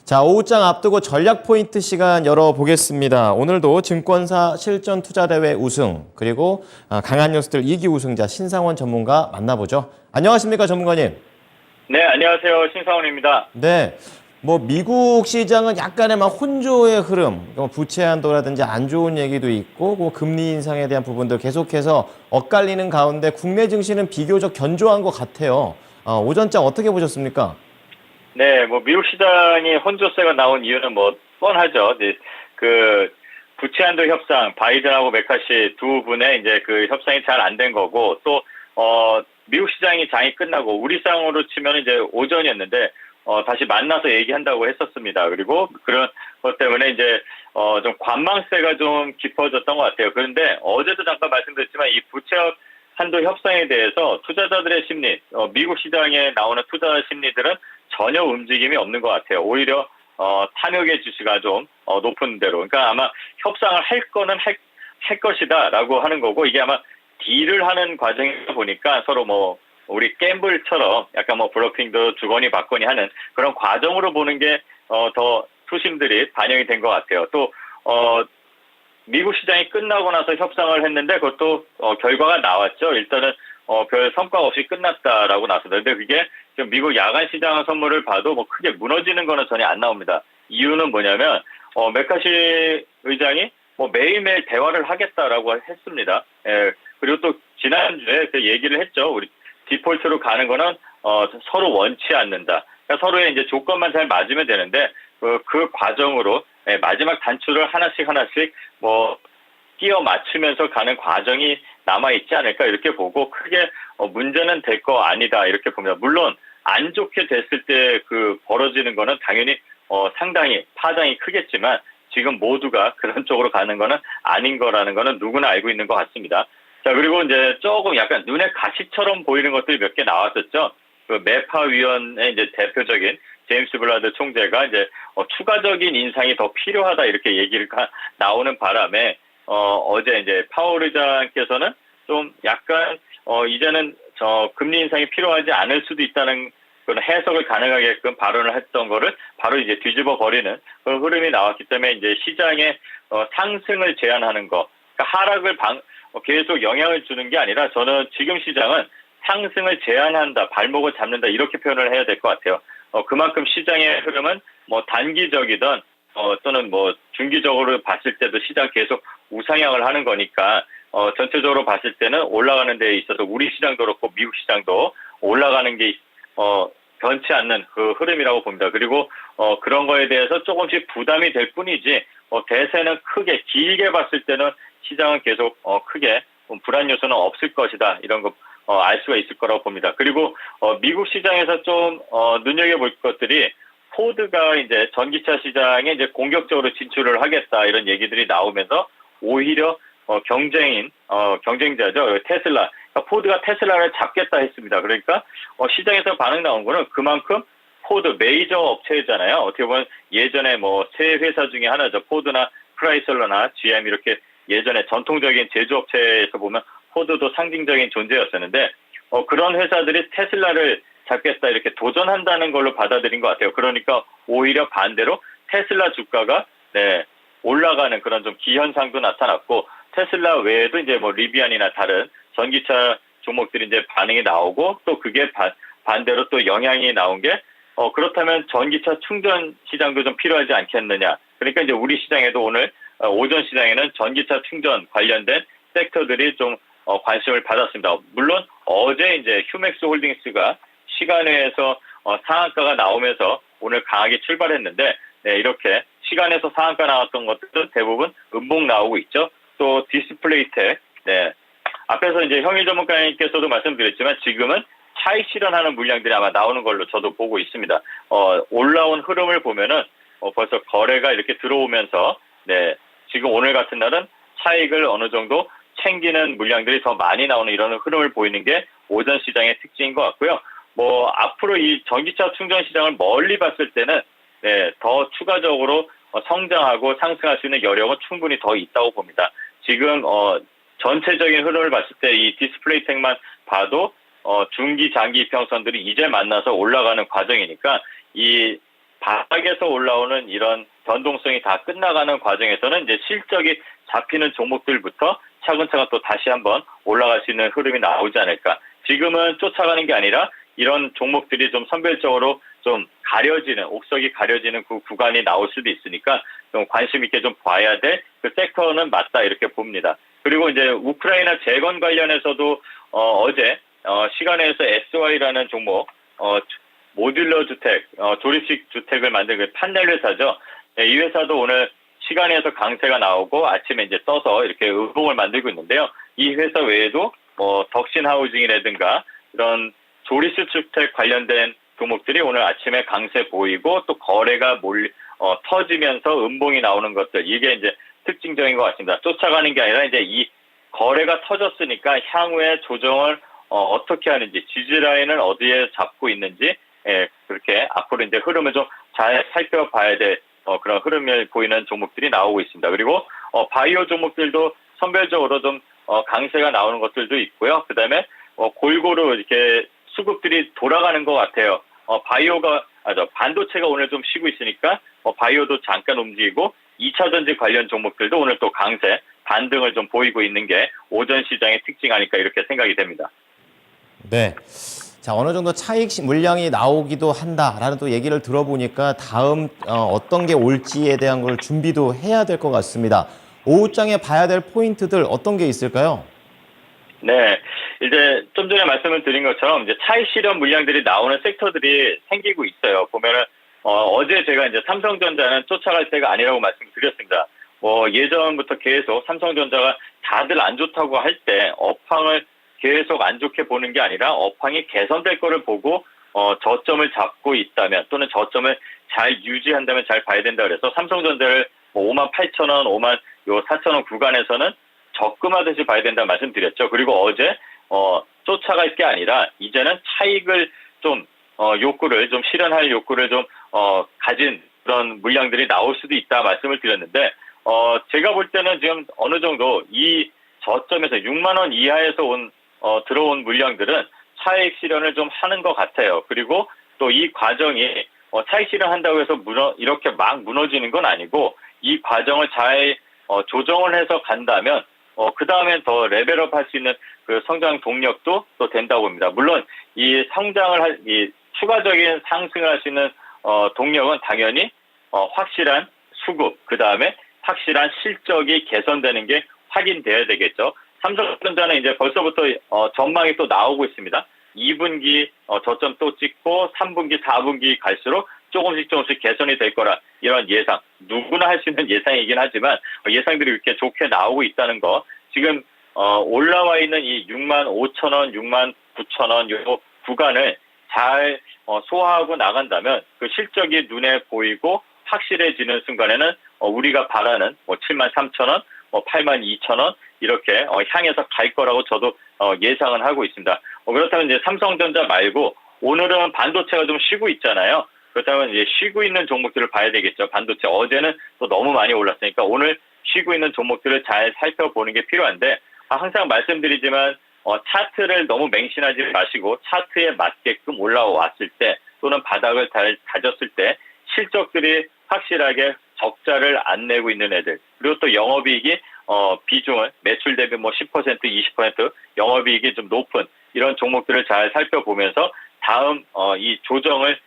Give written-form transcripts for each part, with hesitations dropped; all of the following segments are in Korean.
자, 오후장 앞두고 전략 포인트 시간 열어보겠습니다. 오늘도 증권사 실전 투자대회 우승, 그리고 강한 뉴스들 2기 우승자 신상원 전문가 만나보죠. 안녕하십니까, 전문가님? 네, 안녕하세요. 신상원입니다. 네. 미국 시장은 약간의 혼조의 흐름, 부채 한도라든지 안 좋은 얘기도 있고, 금리 인상에 대한 부분들 계속해서 엇갈리는 가운데 국내 증시는 비교적 견조한 것 같아요. 오전장 어떻게 보셨습니까? 네, 미국 시장이 혼조세가 나온 이유는 뻔하죠. 이제 부채 한도 협상, 바이든하고 메카시 두 분의 이제 그 협상이 잘 안 된 거고, 또, 미국 시장이 장이 끝나고, 우리 시장으로 치면 이제 오전이었는데, 다시 만나서 얘기한다고 했었습니다. 그리고 그런 것 때문에 이제, 좀 관망세가 좀 깊어졌던 것 같아요. 그런데 어제도 잠깐 말씀드렸지만 이 부채 한도 협상에 대해서 투자자들의 심리, 미국 시장에 나오는 투자 심리들은 전혀 움직임이 없는 것 같아요. 오히려, 탐욕의 지수가 좀, 높은 대로. 그러니까 아마 협상을 할 거는 할 것이다라고 하는 거고, 이게 아마 딜을 하는 과정이다 보니까 서로 우리 갬블처럼 약간 블러핑도 주거니 받거니 하는 그런 과정으로 보는 게 더 투심들이 반영이 된 것 같아요. 또 미국 시장이 끝나고 나서 협상을 했는데 그것도 결과가 나왔죠. 일단은 별 성과 없이 끝났다라고 나섰는데 그게 지금 미국 야간 시장 선물을 봐도 크게 무너지는 거는 전혀 안 나옵니다. 이유는 뭐냐면 메카시 의장이 매일매일 대화를 하겠다라고 했습니다. 예, 그리고 또 지난주에 그 얘기를 했죠. 우리 디폴트로 가는 거는 서로 원치 않는다. 그러니까 서로의 이제 조건만 잘 맞으면 되는데 그 과정으로 마지막 단추를 하나씩 끼워 맞추면서 가는 과정이 남아 있지 않을까 이렇게 보고 크게 문제는 될 거 아니다 이렇게 봅니다. 물론 안 좋게 됐을 때 벌어지는 거는 당연히 상당히 파장이 크겠지만 지금 모두가 그런 쪽으로 가는 거는 아닌 거라는 거는 누구나 알고 있는 것 같습니다. 자, 그리고 이제 조금 약간 눈에 가시처럼 보이는 것들이 몇 개 나왔었죠. 그 매파 위원회 이제 대표적인 제임스 블라드 총재가 이제 추가적인 인상이 더 필요하다 이렇게 얘기를 나오는 바람에 어제 이제 파월 의장께서는 좀 약간 이제는 금리 인상이 필요하지 않을 수도 있다는 그런 해석을 가능하게끔 발언을 했던 거를 바로 이제 뒤집어 버리는 그런 흐름이 나왔기 때문에 이제 시장에 상승을 제한하는 거, 그러니까 하락을 계속 영향을 주는 게 아니라 저는 지금 시장은 상승을 제한한다, 발목을 잡는다 이렇게 표현을 해야 될 것 같아요. 그만큼 시장의 흐름은 단기적이든 또는 중기적으로 봤을 때도 시장 계속 우상향을 하는 거니까 전체적으로 봤을 때는 올라가는 데 있어서 우리 시장도 그렇고 미국 시장도 올라가는 게 변치 않는 그 흐름이라고 봅니다. 그리고 그런 거에 대해서 조금씩 부담이 될 뿐이지 대세는 크게 길게 봤을 때는 시장은 계속 크게 불안 요소는 없을 것이다 이런 거 알 수가 있을 거라고 봅니다. 그리고 미국 시장에서 좀 눈여겨볼 것들이 포드가 이제 전기차 시장에 이제 공격적으로 진출을 하겠다 이런 얘기들이 나오면서 오히려 경쟁자죠. 테슬라. 그러니까 포드가 테슬라를 잡겠다 했습니다. 그러니까 시장에서 반응 나온 거는 그만큼 포드 메이저 업체잖아요. 어떻게 보면 예전에 세 회사 중에 하나죠. 포드나 크라이슬러나 GM 이렇게 예전에 전통적인 제조업체에서 보면 포드도 상징적인 존재였었는데 그런 회사들이 테슬라를 잡겠다 이렇게 도전한다는 걸로 받아들인 것 같아요. 그러니까 오히려 반대로 테슬라 주가가 올라가는 그런 좀 기현상도 나타났고 테슬라 외에도 이제 리비안이나 다른 전기차 종목들이 이제 반응이 나오고 또 그게 반대로 또 영향이 나온 게 그렇다면 전기차 충전 시장도 좀 필요하지 않겠느냐. 그러니까 이제 우리 시장에도 오늘 오전 시장에는 전기차 충전 관련된 섹터들이 좀 관심을 받았습니다. 물론 어제 이제 휴맥스 홀딩스가 시간외에서 상한가가 나오면서 오늘 강하게 출발했는데 이렇게 시간에서 상한가 나왔던 것들은 대부분 음봉 나오고 있죠. 또 디스플레이텍 앞에서 이제 형일 전문가님께서도 말씀드렸지만 지금은 차익 실현하는 물량들이 아마 나오는 걸로 저도 보고 있습니다. 올라온 흐름을 보면은 벌써 거래가 이렇게 들어오면서 지금 오늘 같은 날은 차익을 어느 정도 챙기는 물량들이 더 많이 나오는 이런 흐름을 보이는 게 오전 시장의 특징인 것 같고요. 앞으로 이 전기차 충전 시장을 멀리 봤을 때는 더 추가적으로 성장하고 상승할 수 있는 여력은 충분히 더 있다고 봅니다. 지금 전체적인 흐름을 봤을 때 이 디스플레이텍만 봐도 중기 장기 이평선들이 이제 만나서 올라가는 과정이니까 이 바닥에서 올라오는 이런 변동성이 다 끝나가는 과정에서는 이제 실적이 잡히는 종목들부터 차근차근 또 다시 한번 올라갈 수 있는 흐름이 나오지 않을까. 지금은 쫓아가는 게 아니라 이런 종목들이 좀 선별적으로 좀 가려지는, 옥석이 가려지는 그 구간이 나올 수도 있으니까 좀 관심 있게 좀 봐야 될 그 섹터는 맞다 이렇게 봅니다. 그리고 이제 우크라이나 재건 관련해서도 어제 시간에서 SY라는 종목 모듈러 주택, 조립식 주택을 만든 그 판넬 회사죠. 네, 이 회사도 오늘 시간에서 강세가 나오고 아침에 이제 떠서 이렇게 음봉을 만들고 있는데요. 이 회사 외에도 덕신 하우징이라든가 이런 조립식 주택 관련된 종목들이 오늘 아침에 강세 보이고 또 거래가 터지면서 음봉이 나오는 것들, 이게 이제 특징적인 것 같습니다. 쫓아가는 게 아니라 이제 이 거래가 터졌으니까 향후에 조정을 어떻게 하는지, 지지라인을 어디에 잡고 있는지, 그렇게 앞으로 이제 흐름을 좀 잘 살펴봐야 될 그런 흐름을 보이는 종목들이 나오고 있습니다. 그리고 바이오 종목들도 선별적으로 좀 강세가 나오는 것들도 있고요. 그다음에 골고루 이렇게 수급들이 돌아가는 것 같아요. 반도체가 오늘 좀 쉬고 있으니까 바이오도 잠깐 움직이고 2차 전지 관련 종목들도 오늘 또 강세, 반등을 좀 보이고 있는 게 오전 시장의 특징 아닐까 이렇게 생각이 됩니다. 네. 자, 어느 정도 차익 물량이 나오기도 한다라는 또 얘기를 들어보니까 다음 어떤 게 올지에 대한 걸 준비도 해야 될 것 같습니다. 오후장에 봐야 될 포인트들 어떤 게 있을까요? 네, 이제 좀 전에 말씀을 드린 것처럼 이제 차익 실현 물량들이 나오는 섹터들이 생기고 있어요. 보면은 어제 제가 이제 삼성전자는 쫓아갈 때가 아니라고 말씀드렸습니다. 예전부터 계속 삼성전자가 다들 안 좋다고 할 때 업황을 계속 안 좋게 보는 게 아니라 업황이 개선될 거를 보고 저점을 잡고 있다면 또는 저점을 잘 유지한다면 잘 봐야 된다 그래서 삼성전자를 58,000원, 54,000원 구간에서는 적금하듯이 봐야 된다는 말씀드렸죠. 그리고 어제 쫓아갈 게 아니라 이제는 차익을 좀 욕구를 좀 실현할 욕구를 좀 가진 그런 물량들이 나올 수도 있다 말씀을 드렸는데 제가 볼 때는 지금 어느 정도 이 저점에서 6만 원 이하에서 들어온 물량들은 차익 실현을 좀 하는 것 같아요. 그리고 또 이 과정이 차익 실현한다고 해서 이렇게 막 무너지는 건 아니고 이 과정을 잘 조정을 해서 간다면 그 다음엔 더 레벨업 할 수 있는 그 성장 동력도 또 된다고 봅니다. 물론 이 이 추가적인 상승을 할 수 있는 동력은 당연히 확실한 수급, 그 다음에 확실한 실적이 개선되는 게 확인돼야 되겠죠. 삼성전자는 이제 벌써부터 전망이 또 나오고 있습니다. 2분기 저점 또 찍고 3분기, 4분기 갈수록 조금씩 개선이 될 거라 이런 예상. 누구나 할 수 있는 예상이긴 하지만 예상들이 이렇게 좋게 나오고 있다는 거. 지금 올라와 있는 이 65,000원, 69,000원 요 구간을 잘 소화하고 나간다면 그 실적이 눈에 보이고 확실해지는 순간에는 우리가 바라는 73,000원, 82,000원 이렇게 향해서 갈 거라고 저도 예상은 하고 있습니다. 그렇다면 이제 삼성전자 말고 오늘은 반도체가 좀 쉬고 있잖아요. 그렇다면 이제 쉬고 있는 종목들을 봐야 되겠죠. 반도체 어제는 또 너무 많이 올랐으니까 오늘 쉬고 있는 종목들을 잘 살펴보는 게 필요한데 항상 말씀드리지만 차트를 너무 맹신하지 마시고 차트에 맞게끔 올라왔을 때 또는 바닥을 잘 다졌을 때 실적들이 확실하게 적자를 안 내고 있는 애들 그리고 또 영업이익이 비중을 매출 대비 10%, 20% 영업이익이 좀 높은 이런 종목들을 잘 살펴보면서 다음 이 조정을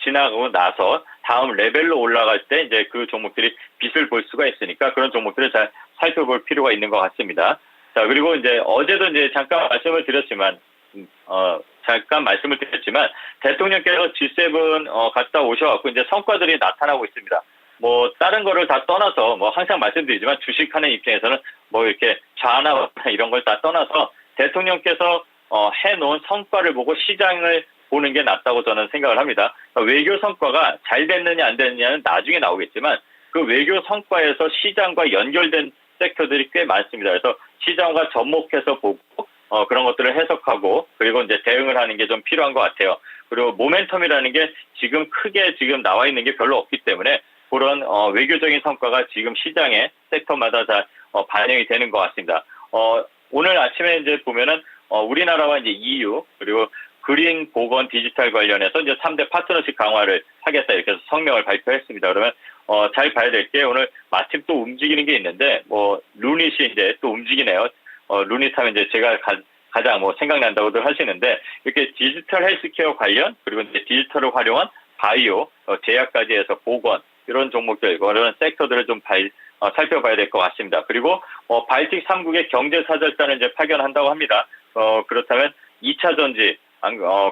지나고 나서 다음 레벨로 올라갈 때 이제 그 종목들이 빛을 볼 수가 있으니까 그런 종목들을 잘 살펴볼 필요가 있는 것 같습니다. 자, 그리고 이제 어제도 이제 잠깐 말씀을 드렸지만 대통령께서 G7 갔다 오셔갖고 이제 성과들이 나타나고 있습니다. 다른 거를 다 떠나서 항상 말씀드리지만 주식하는 입장에서는 이렇게 좌나 이런 걸 다 떠나서 대통령께서 해놓은 성과를 보고 시장을 보는 게 낫다고 저는 생각을 합니다. 외교 성과가 잘 됐느냐 안 됐느냐는 나중에 나오겠지만 그 외교 성과에서 시장과 연결된 섹터들이 꽤 많습니다. 그래서 시장과 접목해서 보고 그런 것들을 해석하고 그리고 이제 대응을 하는 게 좀 필요한 것 같아요. 그리고 모멘텀이라는 게 지금 크게 나와 있는 게 별로 없기 때문에 그런 외교적인 성과가 지금 시장의 섹터마다 다 반영이 되는 것 같습니다. 오늘 아침에 이제 보면은 우리나라와 이제 EU 그리고 그린, 보건, 디지털 관련해서 이제 3대 파트너십 강화를 하겠다 이렇게 해서 성명을 발표했습니다. 그러면 잘 봐야 될 게 오늘 마침 또 움직이는 게 있는데 루닛이 이제 또 움직이네요. 루닛 하면 이제 제가 가장 생각난다고들 하시는데 이렇게 디지털 헬스케어 관련 그리고 이제 디지털을 활용한 바이오, 제약까지 해서 보건 이런 종목들 이런 섹터들을 좀 살펴봐야 될 것 같습니다. 그리고 발틱 3국의 경제사절단을 이제 파견한다고 합니다. 그렇다면 2차 전지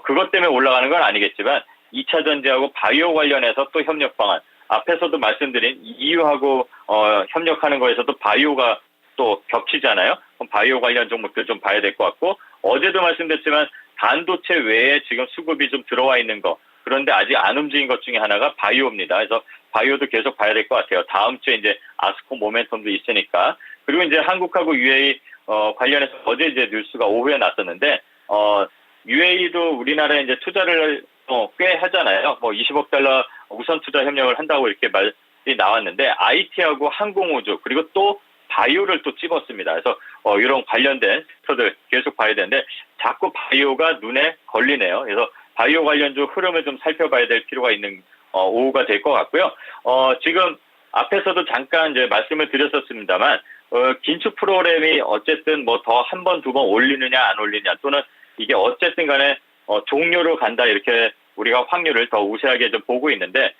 그것 때문에 올라가는 건 아니겠지만 2차 전지하고 바이오 관련해서 또 협력 방안 앞에서도 말씀드린 EU하고 협력하는 거에서도 바이오가 또 겹치잖아요. 그럼 바이오 관련 종목들 좀 봐야 될 것 같고 어제도 말씀드렸지만 반도체 외에 지금 수급이 좀 들어와 있는 거 그런데 아직 안 움직인 것 중에 하나가 바이오입니다. 그래서 바이오도 계속 봐야 될 것 같아요. 다음 주에 이제 아스코 모멘텀도 있으니까 그리고 이제 한국하고 UAE 관련해서 어제 이제 뉴스가 오후에 났었는데 UAE도 우리나라에 이제 투자를 꽤 하잖아요. 20억 달러 우선 투자 협력을 한다고 이렇게 말이 나왔는데 IT하고 항공우주 그리고 또 바이오를 또 찝었습니다. 그래서 이런 관련된 섹터들 계속 봐야 되는데 자꾸 바이오가 눈에 걸리네요. 그래서 바이오 관련주 흐름을 좀 살펴봐야 될 필요가 있는 오후가 될 것 같고요. 지금 앞에서도 잠깐 이제 말씀을 드렸었습니다만 긴축 프로그램이 어쨌든 더 한 번, 두 번 올리느냐 안 올리느냐 또는 이게 어쨌든 간에 종료로 간다 이렇게 우리가 확률을 더 우세하게 좀 보고 있는데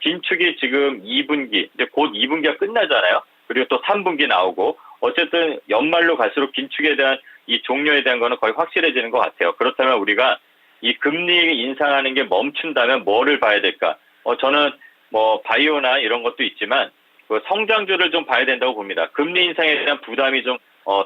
긴축이 지금 2분기 이제 곧 2분기가 끝나잖아요. 그리고 또 3분기 나오고 어쨌든 연말로 갈수록 긴축에 대한 이 종료에 대한 거는 거의 확실해지는 것 같아요. 그렇다면 우리가 이 금리 인상하는 게 멈춘다면 뭐를 봐야 될까? 저는 바이오나 이런 것도 있지만 그 성장주를 좀 봐야 된다고 봅니다. 금리 인상에 대한 부담이 좀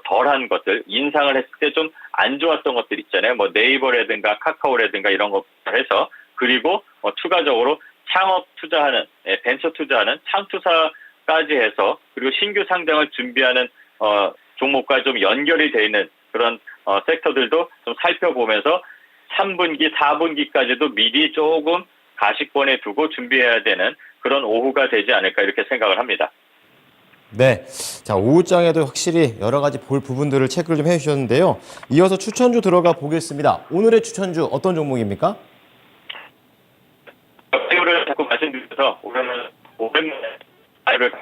덜한 것들, 인상을 했을 때 좀 안 좋았던 것들 있잖아요. 네이버라든가 카카오라든가 이런 것부터 해서 그리고 추가적으로 창업 투자하는, 벤처 투자하는 창투사까지 해서 그리고 신규 상장을 준비하는 종목과 좀 연결이 되어 있는 그런 섹터들도 좀 살펴보면서 3분기, 4분기까지도 미리 조금 가시권에 두고 준비해야 되는 그런 오후가 되지 않을까 이렇게 생각을 합니다. 네. 자, 오후장에도 확실히 여러 가지 볼 부분들을 체크를 좀 해주셨는데요. 이어서 추천주 들어가 보겠습니다. 오늘의 추천주 어떤 종목입니까? 바이오를 자꾸 말씀드려서 오늘은 오랜만에 바이오를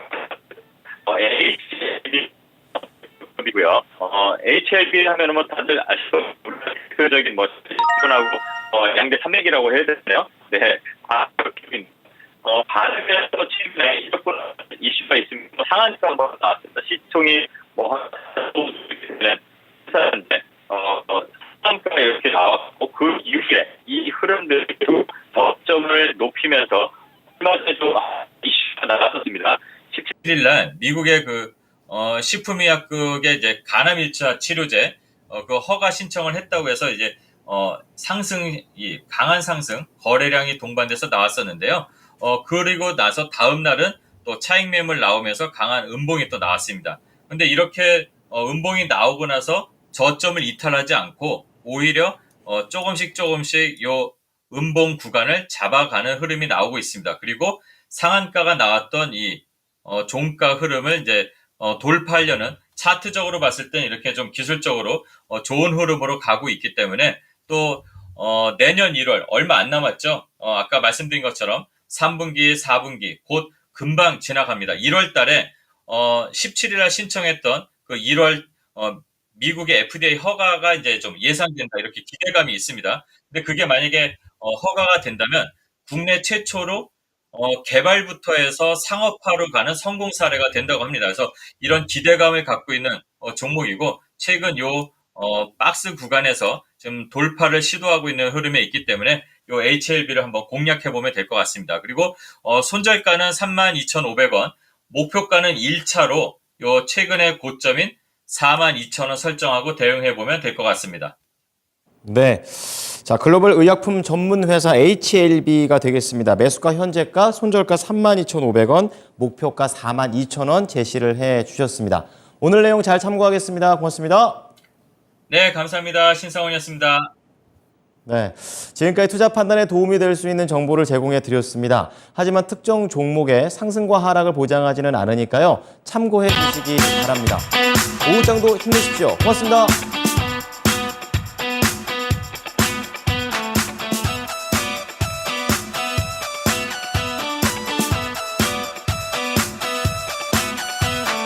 HLB이고요. HLB 하면은 다들 아시고 대표적인 시원하고 양대 산맥이라고 해야 되나요? 네. 반응에서 최근에 이렇게 이슈가 있으면 상한가 한번 나왔습니다. 시총이 회사인데 상한가 이렇게 나왔고 그 이후에 이 흐름들이 저점을 높이면서 얼마 전에 좀 이슈가 나왔었습니다. 17일 날 미국의 식품의약국의 이제 간암 1차 치료제 그 허가 신청을 했다고 해서 이제 강한 상승 거래량이 동반돼서 나왔었는데요. 그리고 나서 다음 날은 또 차익 매물 나오면서 강한 음봉이 또 나왔습니다. 근데 이렇게 음봉이 나오고 나서 저점을 이탈하지 않고 오히려 조금씩 요 음봉 구간을 잡아가는 흐름이 나오고 있습니다. 그리고 상한가가 나왔던 이 종가 흐름을 이제 돌파하려는 차트적으로 봤을 땐 이렇게 좀 기술적으로 좋은 흐름으로 가고 있기 때문에 또 내년 1월 얼마 안 남았죠. 아까 말씀드린 것처럼 3분기, 4분기 곧 금방 지나갑니다. 1월 달에 17일 날 신청했던 그 1월 미국의 FDA 허가가 이제 좀 예상된다 이렇게 기대감이 있습니다. 근데 그게 만약에 허가가 된다면 국내 최초로 개발부터 해서 상업화로 가는 성공 사례가 된다고 합니다. 그래서 이런 기대감을 갖고 있는 종목이고 최근 요 박스 구간에서 지금 돌파를 시도하고 있는 흐름에 있기 때문에 요 HLB를 한번 공략해 보면 될 것 같습니다. 그리고 손절가는 32,500원, 목표가는 1차로 요 최근의 고점인 42,000원 설정하고 대응해 보면 될 것 같습니다. 네. 자, 글로벌 의약품 전문 회사 HLB가 되겠습니다. 매수가 현재가 손절가 32,500원, 목표가 42,000원 제시를 해 주셨습니다. 오늘 내용 잘 참고하겠습니다. 고맙습니다. 네, 감사합니다. 신상원이었습니다. 네, 지금까지 투자 판단에 도움이 될 수 있는 정보를 제공해 드렸습니다. 하지만 특정 종목의 상승과 하락을 보장하지는 않으니까요. 참고해 주시기 바랍니다. 오후장도 힘내십시오. 고맙습니다.